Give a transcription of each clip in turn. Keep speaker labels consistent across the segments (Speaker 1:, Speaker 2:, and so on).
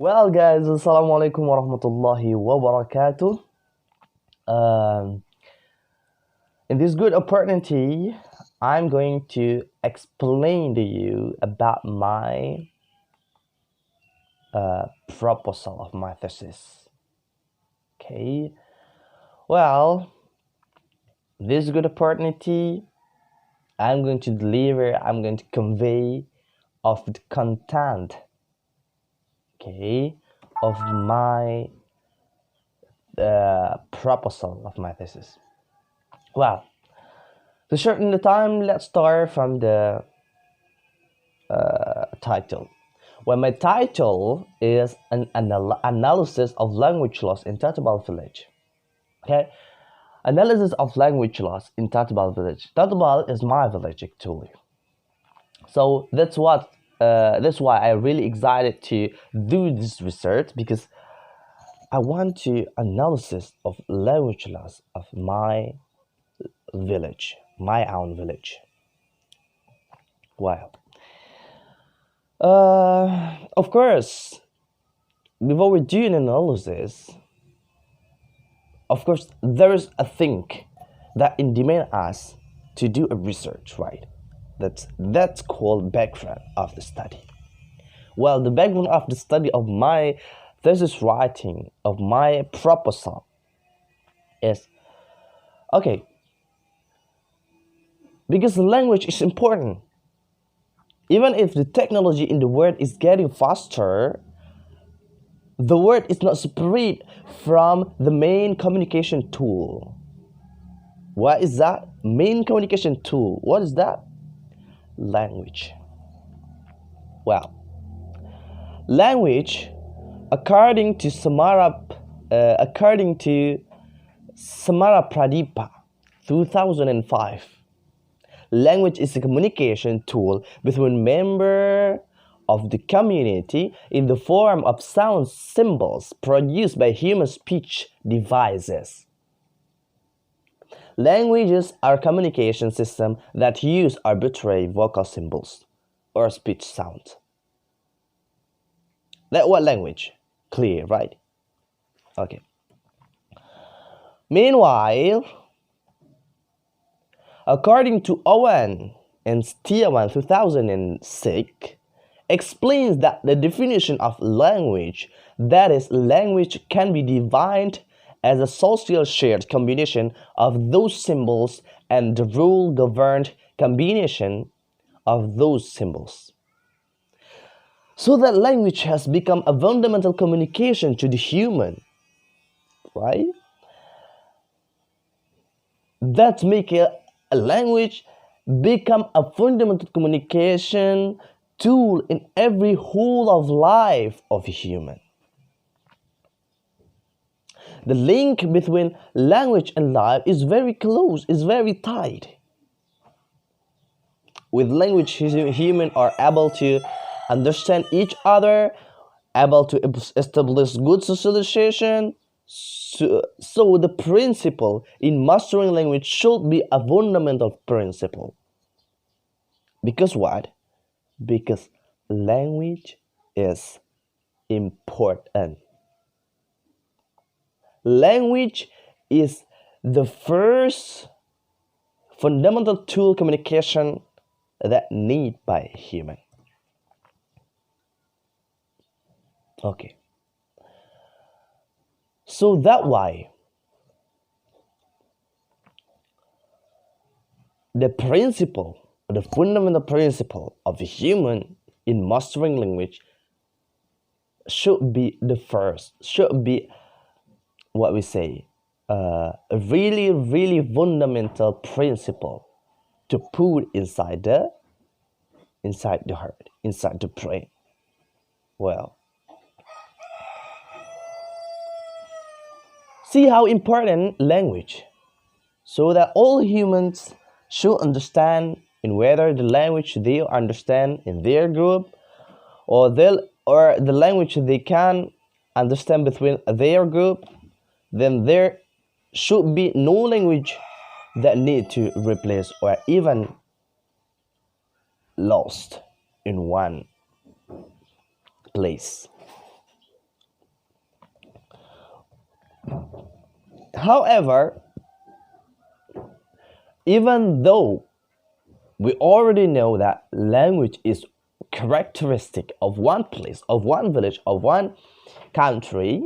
Speaker 1: Well, guys, assalamu alaikum wa rahmatullahi wa barakatuh. Um, in this good opportunity, I'm going to explain to you about my proposal of my thesis. Okay, well, this good opportunity, I'm going to deliver, I'm going to convey of the content, okay, of my proposal of my thesis. Well, to shorten the time, let's start from the title. Well, my title is an analysis of language loss in Tatbal village. Okay, analysis of language loss in Tatbal village. Tatbal is my village actually. So that's why I really excited to do this research, because I want to analysis of language loss of my village, my own village. Wow. Of course, before we do an analysis, of course, there is a thing that demand us to do a research, right? That's called background of the study. Well, the background of the study of my thesis writing, of my proposal, is okay, because language is important. Even if the technology in the world is getting faster, the word is not separate from the main communication tool. What is that? Main communication tool. What is that? Language. Well, language, according to Samara Pradipa, 2005, language is a communication tool between members of the community in the form of sound symbols produced by human speech devices. Languages are communication systems that use arbitrary vocal symbols or speech sounds. That what language? Clear, right? Okay. Meanwhile, according to Owen and Stearman 2006, explains that the definition of language, that is, language can be defined as a social shared combination of those symbols and the rule-governed combination of those symbols. So that language has become a fundamental communication to the human, right? That makes a language become a fundamental communication tool in every whole of life of a human. The link between language and life is very close, is very tight. With language, humans are able to understand each other, able to establish good socialization. So the principle in mastering language should be a fundamental principle. Because what? Because language is important. Language is the first fundamental tool communication that need by human. Okay. So that why the principle, the fundamental principle of a human in mastering language should be the first, should be what we say, a really fundamental principle to put inside the heart, inside the brain. Well, see how important language, so that all humans should understand in whether the language they understand in their group or the language they can understand between their group, then there should be no language that need to replace or even lost in one place. However, even though we already know that language is characteristic of one place, of one village, of one country,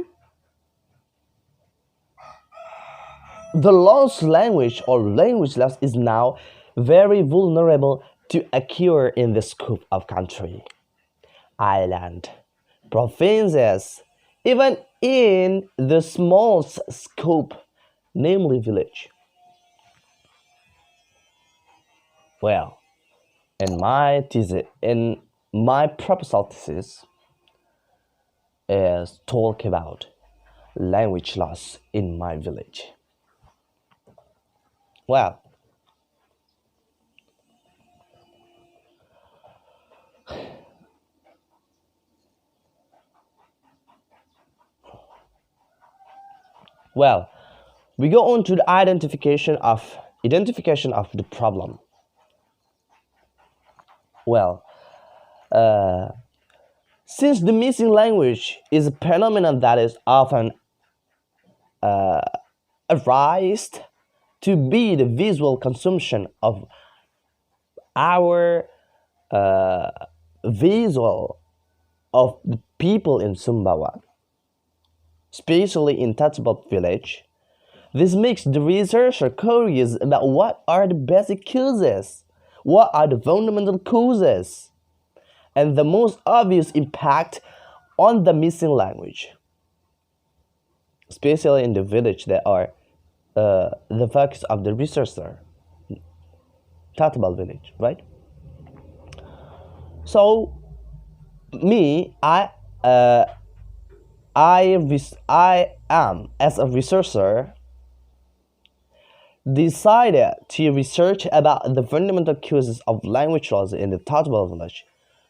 Speaker 1: the lost language or language loss is now very vulnerable to occur in the scope of country, island, provinces, even in the small scope, namely village. Well, in my proposal thesis is talk about language loss in my village. Well, well, we go on to the identification of the problem. Well, since the missing language is a phenomenon that is often arised to be the visual consumption of our visual of the people in Sumbawa, especially in Tatsubat village. This makes the researcher curious about what are the basic causes, what are the fundamental causes, and the most obvious impact on the missing language, especially in the village that are the focus of the researcher, Tatbal village, right? So, me, I am as a researcher decided to research about the fundamental causes of language loss in the Tatbal village,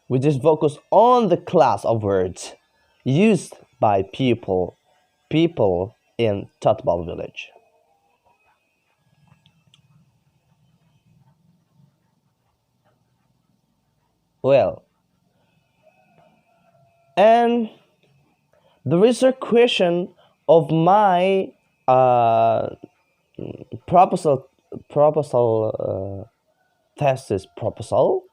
Speaker 1: which is focused on the class of words used by people in Tatbal village. Well, and the research question of my proposal thesis proposal,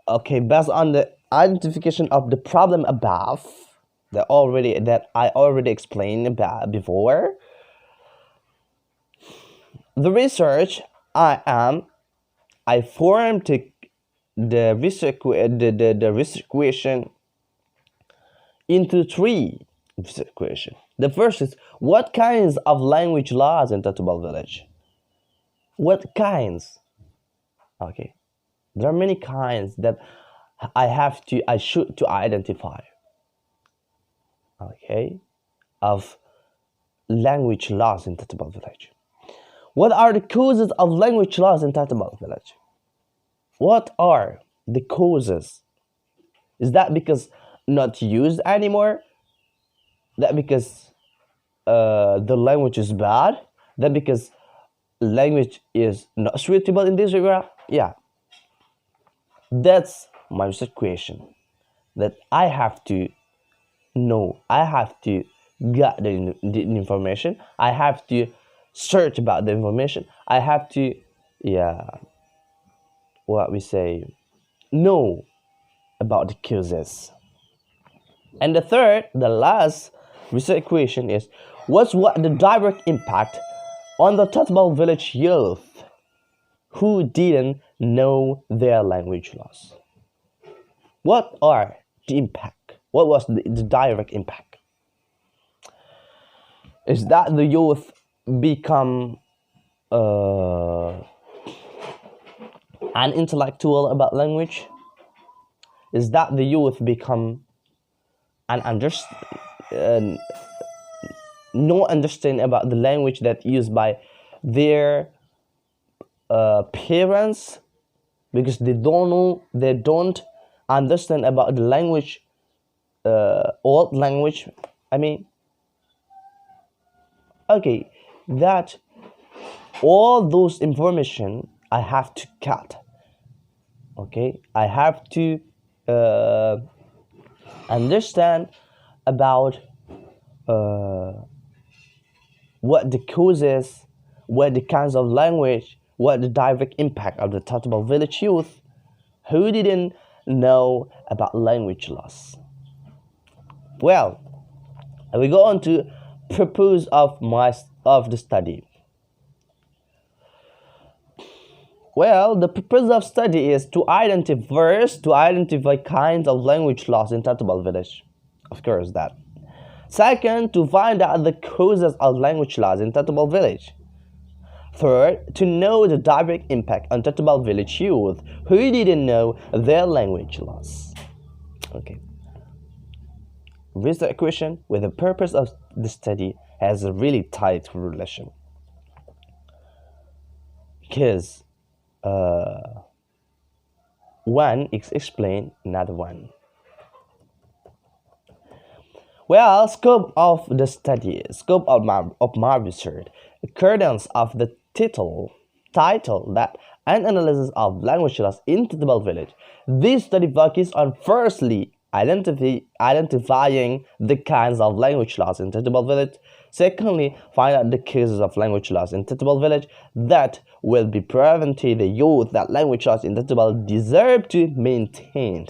Speaker 1: okay, based on the identification of the problem above that I already explained about before, the research I formed the research question into three research questions. The first is, what kinds of language laws in Tatubal village? What kinds? Okay, there are many kinds that I should to identify. Okay, of language laws in Tatubal village. What are the causes of language loss in Tatubal village? What are the causes? Is that because not used anymore? That because the language is bad? That because language is not suitable in this area? Yeah. That's my research question that I have to know. I have to get the information. I have to search about the information. I have to, yeah, what we say, know about the causes. And the last research question is, what the direct impact on the Tatbal village youth who didn't know their language loss? What are the impact? What was the direct impact? Is that the youth become an intellectual about language? Is that the youth become no understand about the language that used by their parents because they don't understand about the language, old language, I mean, okay, that all those information I have to cut. Okay, I have to understand about what the causes, what the kinds of language, what the direct impact of the Tatmadaw village youth who didn't know about language loss. Well, we go on to purpose of the study. Well, the purpose of study is to identify kinds of language loss in Tatmadaw village. Of course, that. Second, to find out the causes of language loss in Tatmadaw village. Third, to know the direct impact on Tatmadaw village youth who didn't know their language loss. Okay. This equation with the purpose of the study has a really tight relation. Because one is explained another one. Well, scope of the study, scope of my research, accordance of the title that an analysis of language loss in Tatmadaw village. This study focuses on firstly identifying the kinds of language loss in Tatmadaw village. Secondly, find out the cases of language loss in Tatmadaw village that will be prevented the youth that language loss in Tatmadaw deserve to maintain.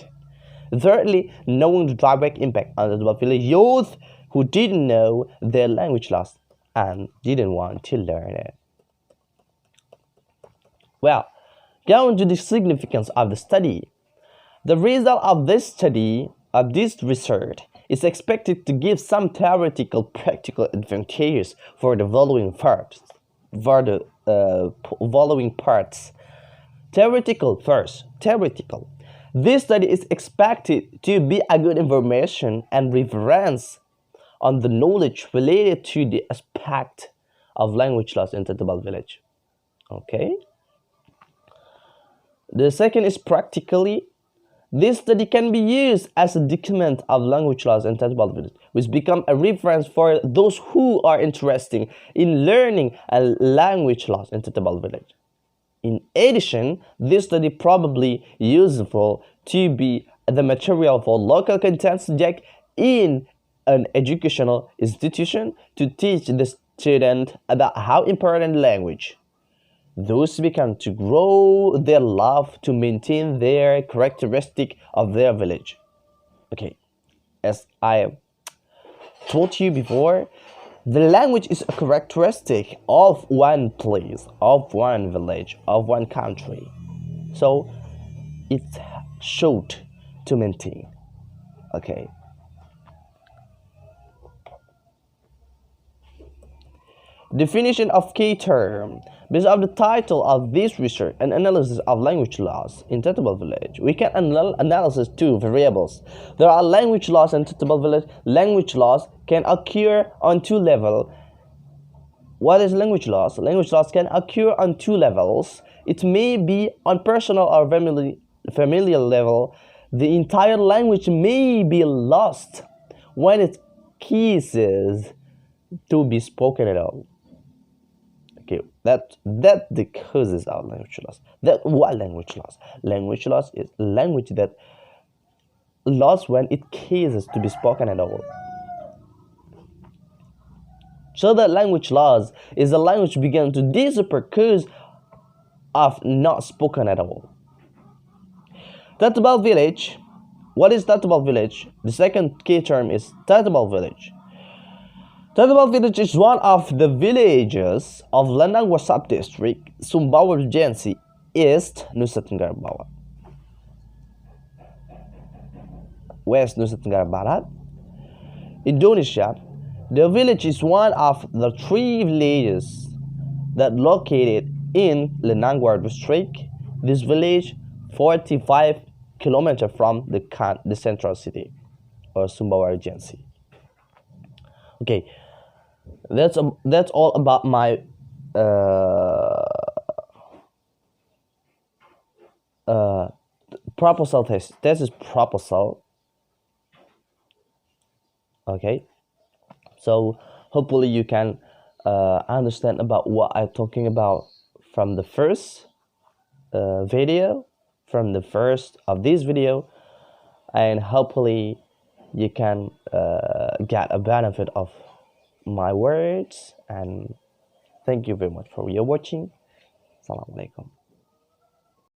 Speaker 1: Thirdly, knowing the direct impact on Tatmadaw village youth who didn't know their language loss and didn't want to learn it. Well, going to the significance of the study. The result of this study, of this research, is expected to give some theoretical practical advantages for the following parts. Theoretical first. Theoretical. This study is expected to be a good information and reference on the knowledge related to the aspect of language loss in Tatmadaw village. Okay. The second is practically. This study can be used as a document of language loss in Tatmadaw village, which become a reference for those who are interested in learning a language loss in Tatmadaw village. In addition, this study probably useful to be the material for local content subject in an educational institution to teach the student about how important language. Those become to grow their love to maintain their characteristic of their village. Okay, as I told you before, the language is a characteristic of one place, of one village, of one country. So it's should to maintain. Okay. Definition of key term. Based on the title of this research, an analysis of language loss in Tatmadaw village, we can analyze two variables. There are language loss in Tatmadaw village. Language loss can occur on two levels. What is language loss? Language loss can occur on two levels. It may be on personal or familial level. The entire language may be lost when it ceases to be spoken at all. Okay, that the causes of language loss. That what language loss? Language loss is language that lost when it ceases to be spoken at all. So that language loss is a language began to disappear because of not spoken at all. Tatmadaw village. What is Tatmadaw village? The second key term is Tatmadaw village. Tatmadaw village is one of the villages of Lenangwer Sub-District, Sumbawa Regency, East Nusa Tenggara Barat. West Nusa Tenggara Barat, Indonesia. The village is one of the three villages that located in Lenangwer District. This village, 45 kilometers from the central city, or Sumbawa Regency. Okay. That's all about my proposal test. This is proposal. Okay, so hopefully you can understand about what I'm talking about from the first video, from the first of this video, and hopefully you can get a benefit of my words, and thank you very much for your watching. Assalamu alaikum.